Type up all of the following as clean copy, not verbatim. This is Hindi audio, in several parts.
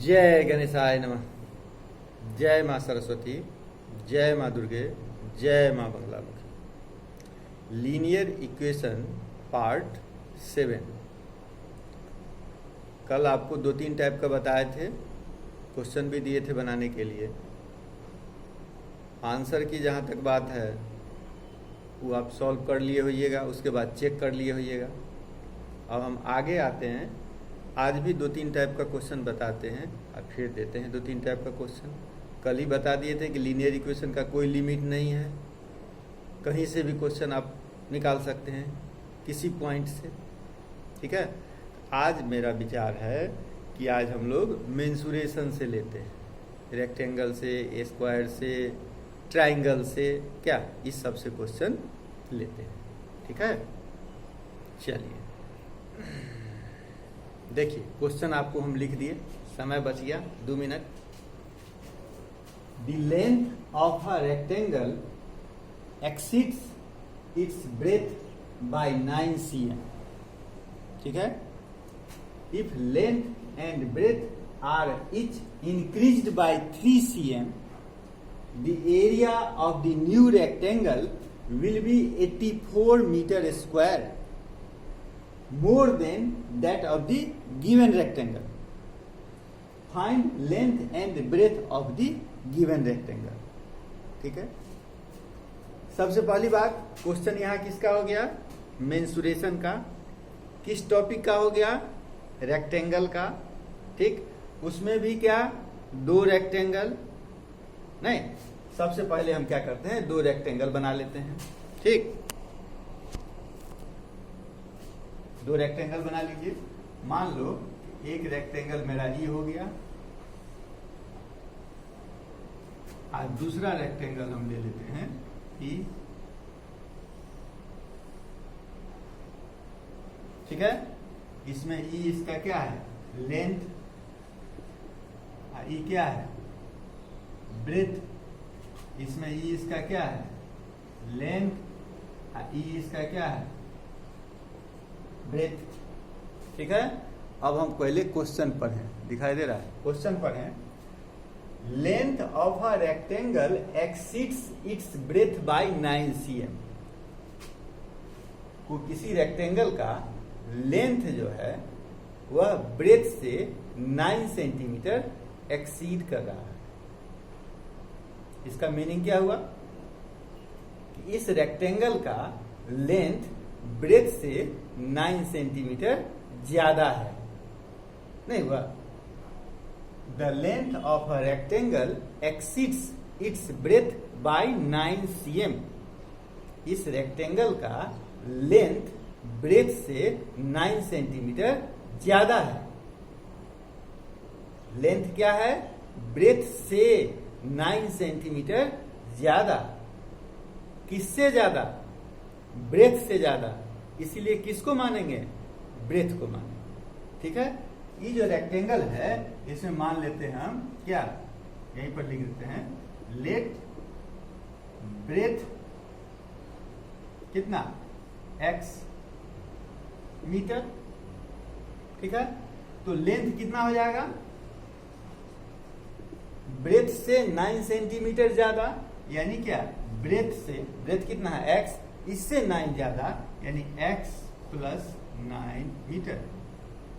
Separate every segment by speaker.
Speaker 1: जय गणेशाय नमः। जय माँ सरस्वती, जय माँ दुर्गे, जय माँ बंगलामुखी। Linear equation part 7। कल आपको 2-3 टाइप का बताए थे, क्वेश्चन भी दिए थे बनाने के लिए। आंसर की जहाँ तक बात है वो आप सॉल्व कर लिए होइएगा, उसके बाद चेक कर लिए होइएगा। अब हम आगे आते हैं। आज भी 2-3 टाइप का क्वेश्चन बताते हैं और फिर देते हैं 2-3 टाइप का क्वेश्चन। कल ही बता दिए थे कि लीनियर इक्वेशन का कोई लिमिट नहीं है, कहीं से भी क्वेश्चन आप निकाल सकते हैं किसी पॉइंट से। ठीक है, आज मेरा विचार है कि आज हम लोग मेंसुरेशन से लेते हैं, रेक्टेंगल से, स्क्वायर से, ट्राइंगल से, क्या इस सब से क्वेश्चन लेते हैं। ठीक है, चलिए देखिए क्वेश्चन आपको हम लिख दिए, समय बच गया 2 minute. The length of a rectangle exceeds its breadth by 9 cm। ठीक है, if length and breadth are each increased by 3 cm, the area of the new rectangle will be 84 meter square, more than that of the given rectangle. Find length and breadth of the given rectangle. ठीक है, सबसे पहली बात, क्वेश्चन यहाँ किसका हो गया? मेंसुरेशन का। किस टॉपिक का हो गया? रेक्टेंगल का। ठीक, उसमें भी क्या 2 रेक्टेंगल नहीं, सबसे पहले हम क्या करते हैं, 2 रेक्टेंगल बना लेते हैं। ठीक, 2 रेक्टेंगल बना लीजिए। मान लो एक रेक्टेंगल मेरा ई हो गया और दूसरा रेक्टेंगल हम ले लेते हैं ई। ठीक है, इसमें ई इसका क्या है? लेंथ। और ई क्या है? ब्रेथ। इसमें ई इसका क्या है? लेंथ। और ई इसका क्या है? ब्रेथ। ठीक है, अब हम पहले क्वेश्चन पढ़ें, दिखाई दे रहा है? क्वेश्चन पढ़ें। Length of a rectangle exceeds its breadth by 9 cm। को किसी रेक्टेंगल का लेंथ जो है वह ब्रेथ से 9 सेंटीमीटर एक्सीड कर रहा है। इसका मीनिंग क्या हुआ कि इस रेक्टेंगल का लेंथ ब्रेथ से 9 सेंटीमीटर ज्यादा है। नहीं हुआ? The length of a rectangle exceeds its breadth by 9 cm। इस रेक्टेंगल का लेंथ ब्रेथ से 9 सेंटीमीटर ज्यादा है। लेंथ क्या है? ब्रेथ से 9 सेंटीमीटर ज्यादा। किससे ज्यादा? ब्रेथ से ज्यादा। इसीलिए किसको मानेंगे? ब्रेथ को मानेंगे। ठीक है, ये जो रेक्टेंगल है इसमें मान लेते हैं हम क्या, यहीं पर लिख देते हैं लेट ब्रेथ कितना? x metre. ठीक है, तो लेंथ कितना हो जाएगा? ब्रेथ से 9 सेंटीमीटर ज्यादा, यानी क्या? ब्रेथ से, ब्रेथ कितना है? x, इससे 9 ज्यादा, यानी x प्लस 9 मीटर।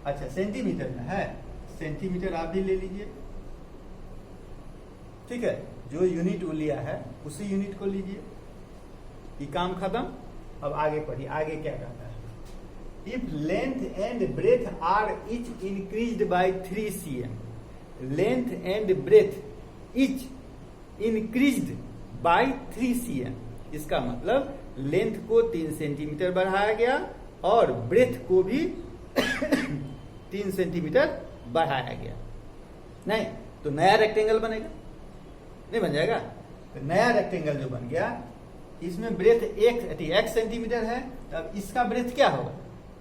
Speaker 1: अच्छा, सेंटीमीटर में है, सेंटीमीटर आप भी ले लीजिए। ठीक है, जो यूनिट वो लिया है उसी यूनिट को लीजिए। ये काम खत्म। अब आगे पढ़िए, आगे क्या कहता है? If length and breadth are each increased by 3 cm, length and breadth each increased by 3 cm। इसका मतलब लेंथ को 3 सेंटीमीटर बढ़ाया गया और ब्रेथ को भी 3 सेंटीमीटर बढ़ाया गया। नहीं तो नया रेक्टेंगल बनेगा? नहीं बन जाएगा। तो नया रेक्टेंगल जो बन गया, इसमें ब्रेथ 1 सेंटीमीटर है, तब इसका ब्रेथ क्या होगा?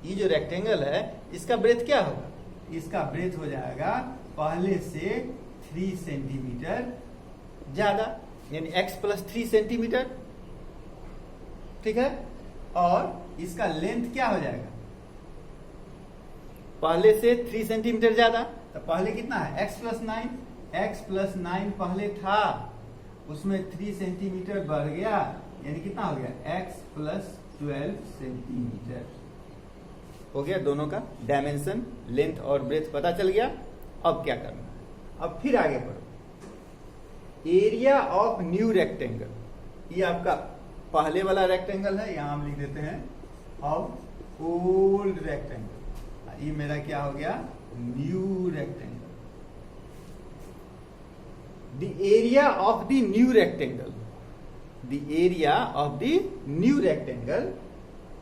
Speaker 1: ये जो रेक्टेंगल है इसका ब्रेथ क्या होगा? इसका ब्रेथ हो जाएगा पहले से 3 सेंटीमीटर ज्यादा, यानी x प्लस 3 सेंटीमीटर। ठीक है, और इसका लेंथ क्या हो जाएगा? पहले से 3 सेंटीमीटर ज्यादा, तो पहले कितना है x प्लस 9, x प्लस 9 पहले था, उसमें 3 सेंटीमीटर बढ़ गया, यानी कितना हो गया x प्लस 12 सेंटीमीटर हो गया। दोनों का डायमेंशन, लेंथ और ब्रेथ पता चल गया। अब क्या करना है, अब फिर आगे बढ़ो। एरिया ऑफ न्यू रेक्टेंगल, ये आपका पहले वाला रेक्टेंगल है, यहां हम लिख देते हैं ऑफ ओल्ड रेक्टेंगल, ये मेरा क्या हो गया new rectangle. The area of the new rectangle, the area of the new rectangle,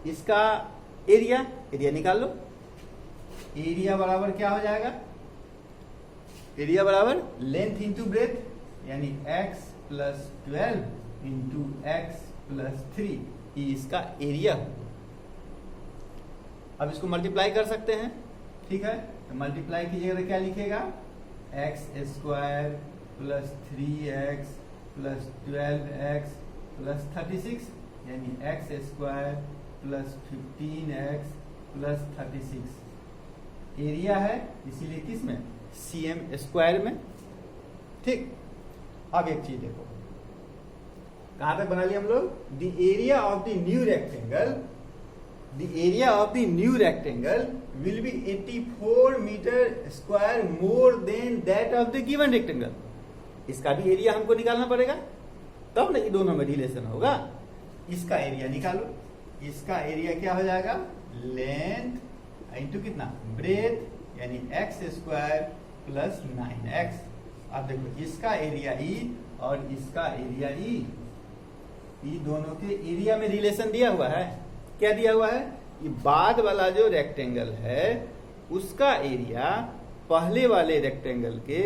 Speaker 1: इसका एरिया निकाल लो। एरिया बराबर क्या हो जाएगा, एरिया बराबर लेंथ इंटू ब्रेथ, यानी x plus 12 into x plus 3, ये इसका एरिया। अब इसको मल्टीप्लाई कर सकते हैं, ठीक है। तो मल्टीप्लाई कीजिएगा तो क्या लिखेगा, x square plus 3x plus 12x plus 36, यानी x square plus 15x plus 36 area है, इसीलिए किस में cm स्क्वायर में, ठीक। अब एक चीज देखो, कहां तक बना लिया हम लोग, the area of the new rectangle, the area of the new rectangle will be 84 metre square more than that of the given rectangle. इसका भी एरिया हमको निकालना पड़ेगा, तब ना ये दोनों में रिलेशन होगा। इसका एरिया निकालो, इसका एरिया क्या हो जाएगा, लेंथ इंटू कितना ब्रेथ, यानी एक्स स्क्वायर प्लस 9x। अब देखो इसका एरिया E और इसका एरिया E, ये दोनों के एरिया में रिलेशन दिया हुआ है। क्या दिया हुआ है, ये बाद वाला जो रेक्टेंगल है उसका एरिया पहले वाले रेक्टेंगल के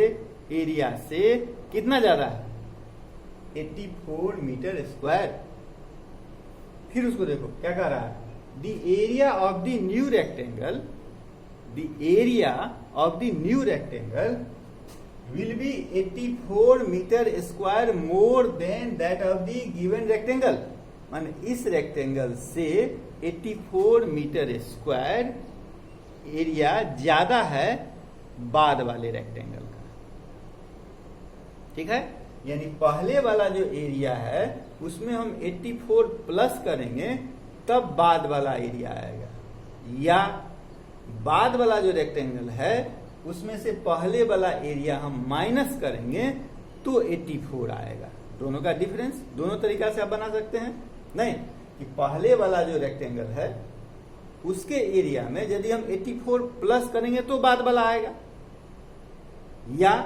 Speaker 1: एरिया से कितना ज्यादा है, 84 मीटर स्क्वायर। फिर उसको देखो क्या कह रहा है, the area of the new rectangle, the area of the new rectangle will be 84 metre square more than that of the given rectangle. मान इस रेक्टेंगल से 84 मीटर स्क्वायर एरिया ज्यादा है बाद वाले रेक्टेंगल का, ठीक है। यानी पहले वाला जो एरिया है उसमें हम 84 प्लस करेंगे तब बाद वाला एरिया आएगा, या बाद वाला जो रेक्टेंगल है उसमें से पहले वाला एरिया हम माइनस करेंगे तो 84 आएगा। दोनों का डिफरेंस दोनों तरीका से आप बना सकते हैं, नहीं कि पहले वाला जो रेक्टेंगल है उसके एरिया में यदि हम 84 प्लस करेंगे तो बाद वाला आएगा, या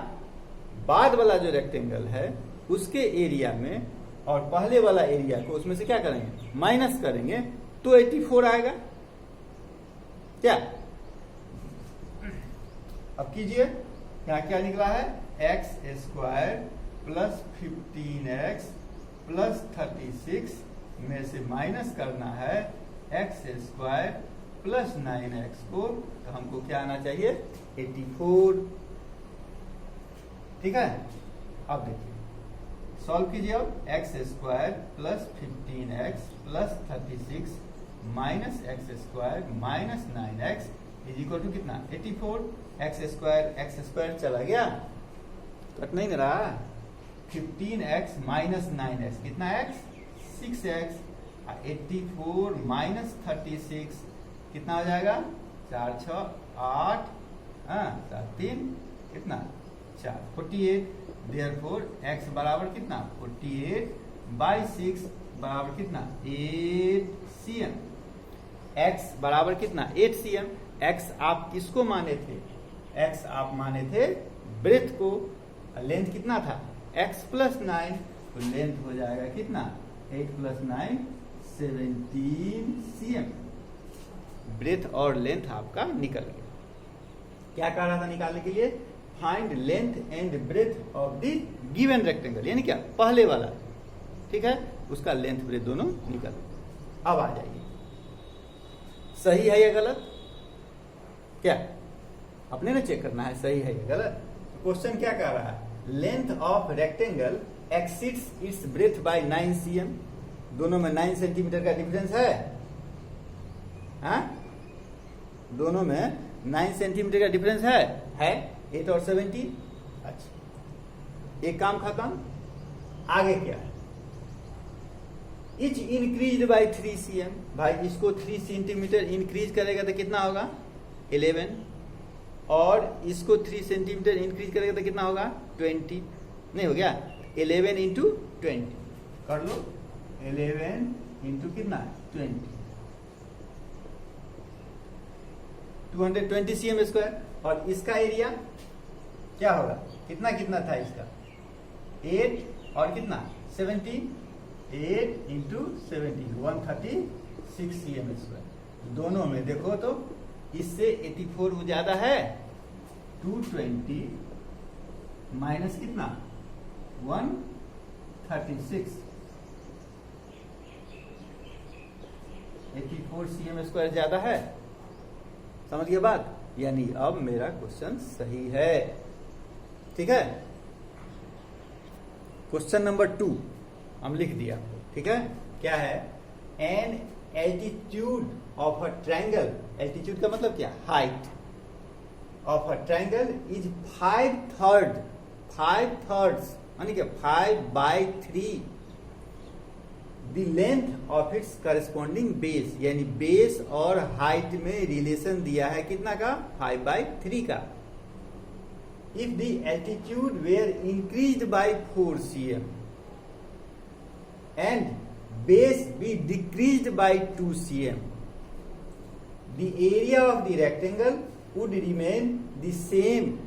Speaker 1: बाद वाला जो रेक्टेंगल है उसके एरिया में और पहले वाला एरिया को उसमें से क्या करेंगे माइनस करेंगे तो 84 आएगा। क्या अब कीजिए, यहाँ क्या निकला है, x square plus 15x plus 36 में से माइनस करना है एक्स स्क्वायर प्लस 9x को, तो हमको क्या आना चाहिए 84, ठीक है। अब देखिए सॉल्व कीजिए, अब X square plus 15x plus 36 minus X square minus 9x is equal to कितना 84। एक्स स्क्वायर चला गया, कट नहीं रहा, 15x माइनस 9x कितना x 6x, 84 माइनस 36 कितना हो जाएगा 4 6 8 7 3 कितना 4 48। देयरफॉर x बराबर कितना 48 बाई 6 बराबर कितना 8 cm। x बराबर कितना 8 cm। x आप किसको माने थे, x आप माने थे ब्रेथ को, लेंथ कितना था x प्लस 9, तो लेंथ हो जाएगा कितना 8 प्लस 9 17 cm। ब्रेथ और लेंथ आपका निकल गया। क्या कह रहा था निकालने के लिए, find length and breadth of the given rectangle, यानी क्या पहले वाला, ठीक है, उसका लेंथ ब्रेथ दोनों निकल। अब आ जाइए, सही है या गलत, क्या अपने ने चेक करना है सही है या गलत। क्वेश्चन क्या कह रहा है, length of rectangle exceeds its breadth by 9 cm। दोनों में 9 सेंटीमीटर का डिफरेंस है, हाँ? दोनों में 9 सेंटीमीटर का डिफरेंस है। 8 और 70। अच्छा, एक काम खत्म। आगे क्या है? Etch increase by 3 cm। भाई इसको 3 सेंटीमीटर इंक्रीज करेगा तो कितना होगा? 11। और इसको 3 सेंटीमीटर इंक्रीज करेगा तो कितना होगा? 20। नहीं हो गया? 11 इंटू 20 कर लो। 11 इंटू कितना? 20, 220 cm स्क्वायर। और इसका एरिया क्या होगा? कितना कितना था इसका? 8 और कितना? 70। 8 इंटू 70, 136 cm स्क्वायर। दोनों में देखो तो इससे 84 ज्यादा है। 220 माइनस कितना? 136, 84 cm स्क्वायर ज्यादा है। समझ गए बात? यानी अब मेरा क्वेश्चन सही है। ठीक है। क्वेश्चन नंबर 2 हम लिख दिया। ठीक है, क्या है? An altitude of a triangle. Altitude का मतलब क्या? Height of a triangle is 5/3, 5/3 यानी क्या? 5/3 the length of its corresponding base. यानी बेस और हाइट में रिलेशन दिया है कितना का? 5/3 का। If the altitude were increased by 4 cm and base be decreased by 2 cm, the area of the rectangle would remain the same.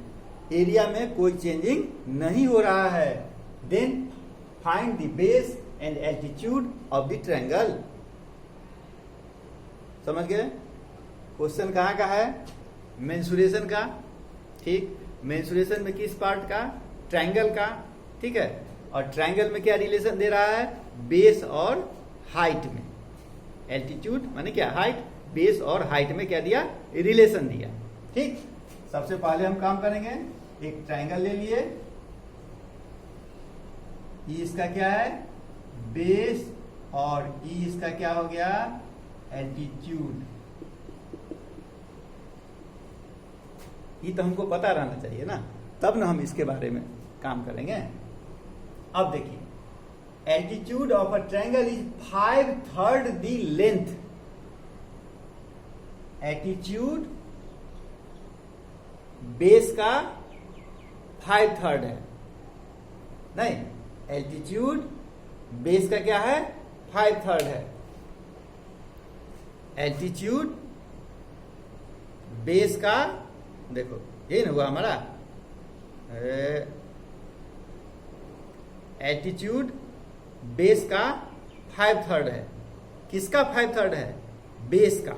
Speaker 1: Area में कोई चेंजिंग नहीं हो रहा है। Then find the base and altitude of the triangle. समझ गए? क्वेश्चन कहाँ का है? मेंसुरेशन का। ठीक, मेंसुरेशन में किस पार्ट का? ट्रायंगल का। ठीक है, और ट्रायंगल में क्या रिलेशन दे रहा है? बेस और हाइट में। एल्टीट्यूड माने क्या? हाइट। बेस और हाइट में क्या दिया? रिलेशन दिया। ठीक, सबसे पहले हम काम करेंगे। एक ट्रायंगल ले लिए, ई इसका क्या है? बेस, और ई इसका क्या हो गया? एल्टीट्यूड। ये तो हमको पता रहना चाहिए ना, तब ना हम इसके बारे में काम करेंगे। अब देखिए, altitude of a triangle is 5/3 the length. Altitude base का 5/3 है। नहीं, एल्टीट्यूड बेस का क्या है? 5/3 है। एल्टीट्यूड बेस का, देखो यही ना हुआ हमारा। एल्टीट्यूड बेस का 5/3 है। किसका 5/3 है? बेस का।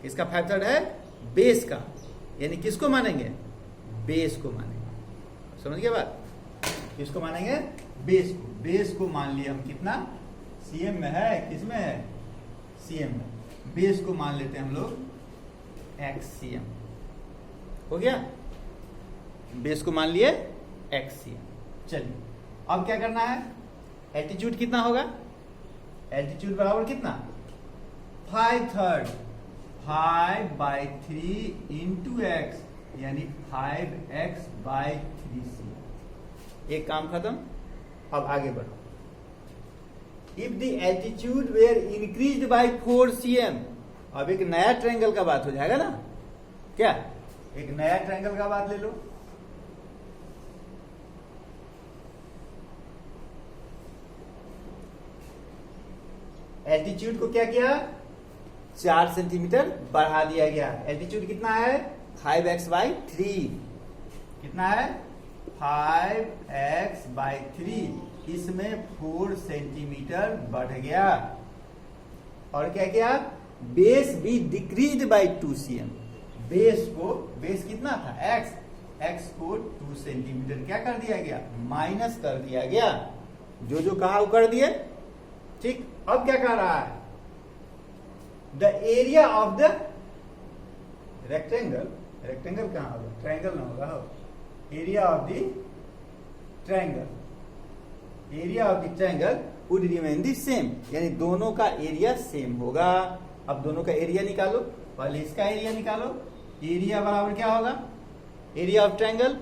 Speaker 1: किसका 5/3 है? बेस का। यानी किसको मानेंगे? बेस को मानेंगे। समझ गए बात? किसको मानेंगे? बेस को। बेस को मान लिया हम कितना? सीएम में है। किसमें है? सीएम में। बेस को मान लेते हैं हम लोग एक्ससीएम। हो गया? बेस को मान लिए एक्ससीएम। चलिए अब क्या करना है? एल्टीट्यूड कितना होगा? एल्टीट्यूड बराबर कितना? 5/3, 5/3 इंटू एक्स, यानी 5x/3c। एक काम खत्म। अब आगे बढ़ो। If the altitude were increased by 4 cm। अब एक नया ट्रायंगल का बात हो जाएगा ना? क्या? एक नया ट्रायंगल का बात ले लो। एल्टीट्यूड को क्या किया? 4 सेंटीमीटर बढ़ा दिया गया। एल्टीट्यूड कितना है? 5x/3। कितना है? 5x/3। इसमें 4 सेंटीमीटर बढ़ गया। और क्या किया? बेस भी डिक्रीज बाय 2 cm। बेस को, बेस कितना था? x। x को 2 सेंटीमीटर क्या कर दिया गया? माइनस कर दिया गया। जो जो कहा वो कर दिए। ठीक, अब क्या कह रहा है? The area of the rectangle. Rectangle कहां होगा? ट्रायंगल ना होगा। Area of the triangle, area of the triangle would remain the same. यानी दोनों का एरिया सेम होगा। अब दोनों का एरिया निकालो। पहले इसका एरिया निकालो। एरिया बराबर क्या होगा? एरिया ऑफ ट्रायंगल,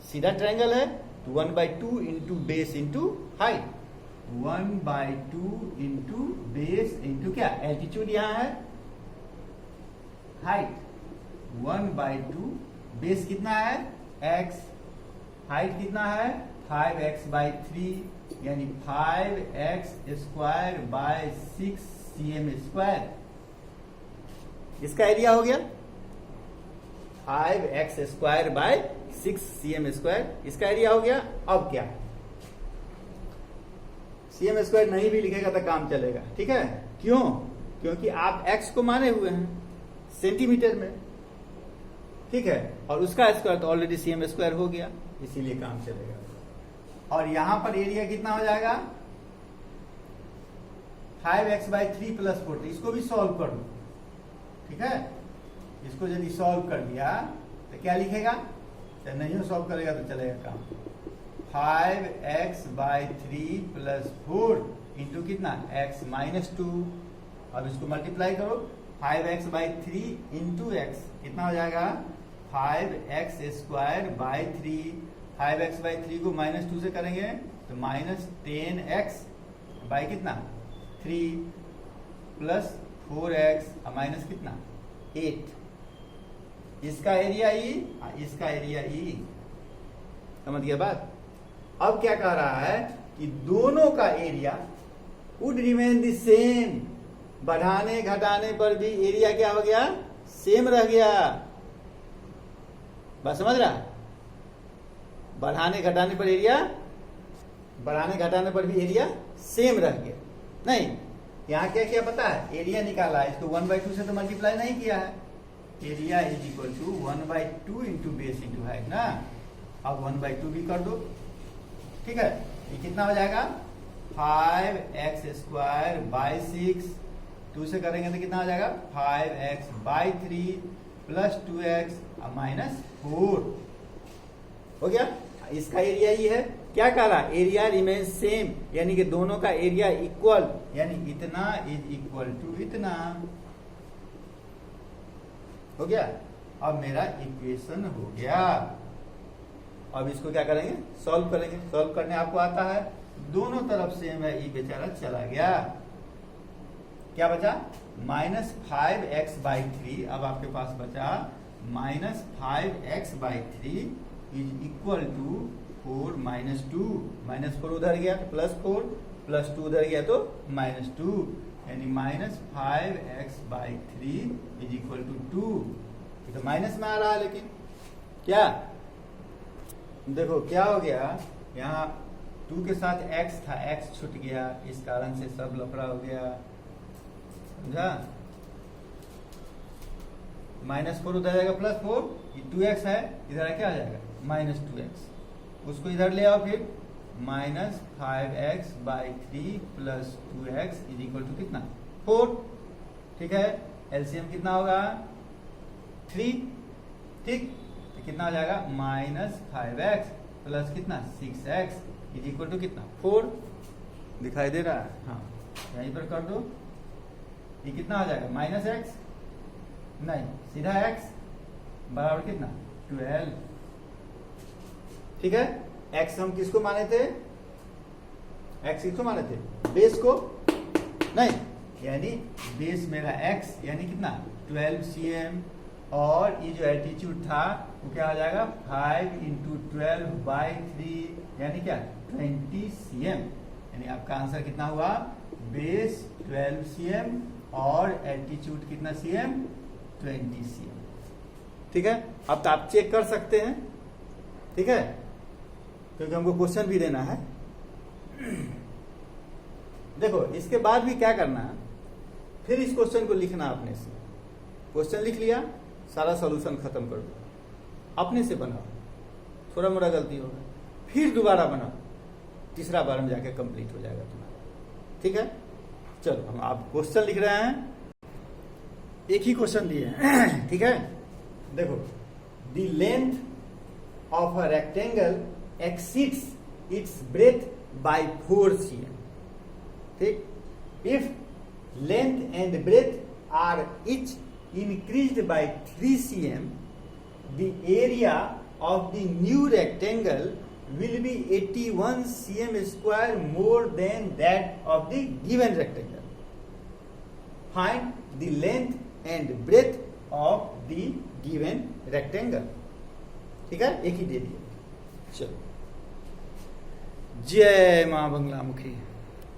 Speaker 1: सीधा ट्रायंगल है तो 1/2 into base into height, 1/2 into base into क्या, एल्टीट्यूड यहां है, हाइट 1/2, बेस कितना है x, हाइट कितना है 5x/3 यानी 5x² 6cm²। इसका एरिया हो गया 5x² 6cm², इसका एरिया हो गया। अब क्या, cm² नहीं भी लिखेगा तो काम चलेगा, ठीक है। क्यों? क्योंकि आप x को माने हुए हैं सेंटीमीटर में, ठीक है, और उसका स्क्वायर तो ऑलरेडी cm² हो गया, इसीलिए काम चलेगा। और यहां पर एरिया कितना हो जाएगा 5x/3 + 4, तो इसको भी सॉल्व कर लो, ठीक है। इसको यदि सॉल्व कर दिया तो क्या लिखेगा, तो नहीं सॉल्व करेगा तो चलेगा काम, 5x/3 + 4 इंटू कितना x-2। अब इसको मल्टीप्लाई करो, 5x/3 इंटू x कितना हो जाएगा 5x² 3, 5x/3 को -2 से करेंगे तो -10x बाई कितना 3 प्लस 4x माइनस कितना 8। इसका एरिया ई, इसका एरिया ई, समझ गया बात। अब क्या कह रहा है कि दोनों का area would remain the same, बढ़ाने घटाने पर भी एरिया क्या हो गया, सेम रह गया। बात समझ रहा, बढ़ाने घटाने पर एरिया, बढ़ाने घटाने पर भी एरिया सेम रह गया। नहीं, यहां क्या किया पता है, एरिया निकाला है, इसको 1/2 से तो मल्टीप्लाई नहीं किया है, area is equal to 1/2 into base into height ना। अब 1/2 भी कर दो, ठीक है। ये कितना हो जाएगा 5x² 6, 2 से करेंगे तो कितना हो जाएगा 5x/3 प्लस 2x -4 हो गया। इसका एरिया ही है, क्या कह रहा, एरिया रिमेन सेम, यानी कि दोनों का एरिया इक्वल, यानी इतना इज इक्वल टू इतना हो गया। अब मेरा इक्वेशन हो गया। अब इसको क्या करेंगे, सॉल्व करेंगे। सॉल्व करने आपको आता है, दोनों तरफ से मैं ये बेचारा चला गया, क्या बचा -5x/3। अब आपके पास बचा -5x/3 इज इक्वल टू 4 -2, -4 उधर गया तो +4, +2 उधर गया तो -2, यानी -5x/3 इज इक्वल टू 2। तो माइनस में आ रहा है, लेकिन क्या देखो क्या हो गया, यहाँ 2 के साथ x था, x छूट गया, इस कारण से सब लफड़ा हो गया, समझा। -4 उधर जाएगा +4, 2x है, इधर क्या आ जाएगा -2x, उसको इधर ले आओ, फिर -5x/3 plus 2x is equal to कितना 4, ठीक है। एलसीएम कितना होगा 3, ठीक, तो कितना हो जाएगा -5x प्लस कितना 6x इज इक्वल टू कितना 4, दिखाई दे रहा है, हाँ यहीं पर कर दो। ये कितना हो जाएगा -x, नहीं सीधा x बराबर कितना 12, ठीक है। x हम किसको माने थे, x किसको माने थे, बेस को, नहीं, यानी बेस मेरा x यानी कितना 12 cm, और ये जो एल्टीट्यूड था वो क्या हो जाएगा 5 × 12/3 यानी क्या 20 cm, यानी आपका आंसर कितना हुआ, बेस 12 cm और एल्टीट्यूड कितना cm 20 cm, ठीक है। अब तो आप चेक कर सकते हैं, ठीक है, क्योंकि हमको क्वेश्चन भी देना है। देखो इसके बाद भी क्या करना है, फिर इस क्वेश्चन को लिखना अपने से, क्वेश्चन लिख लिया, सारा सॉल्यूशन खत्म कर दो, अपने से बनाओ, थोड़ा मोड़ा गलती होगा, फिर दोबारा बनाओ, तीसरा बार में जाके कंप्लीट हो जाएगा तुम्हारा, ठीक है। चलो हम आप क्वेश्चन लिख रहे हैं, एक ही क्वेश्चन दिए हैं, ठीक है। देखो, the length of a rectangle exceeds its breadth by 4 cm, ठीक। If length and breadth are each increased by 3 cm, the area of the new rectangle will be 81 cm square more than that of the given rectangle. Find the length and breadth of the given rectangle. ठीक है, एक ही दे दिया. चलो, जय मां बंगला मुखी.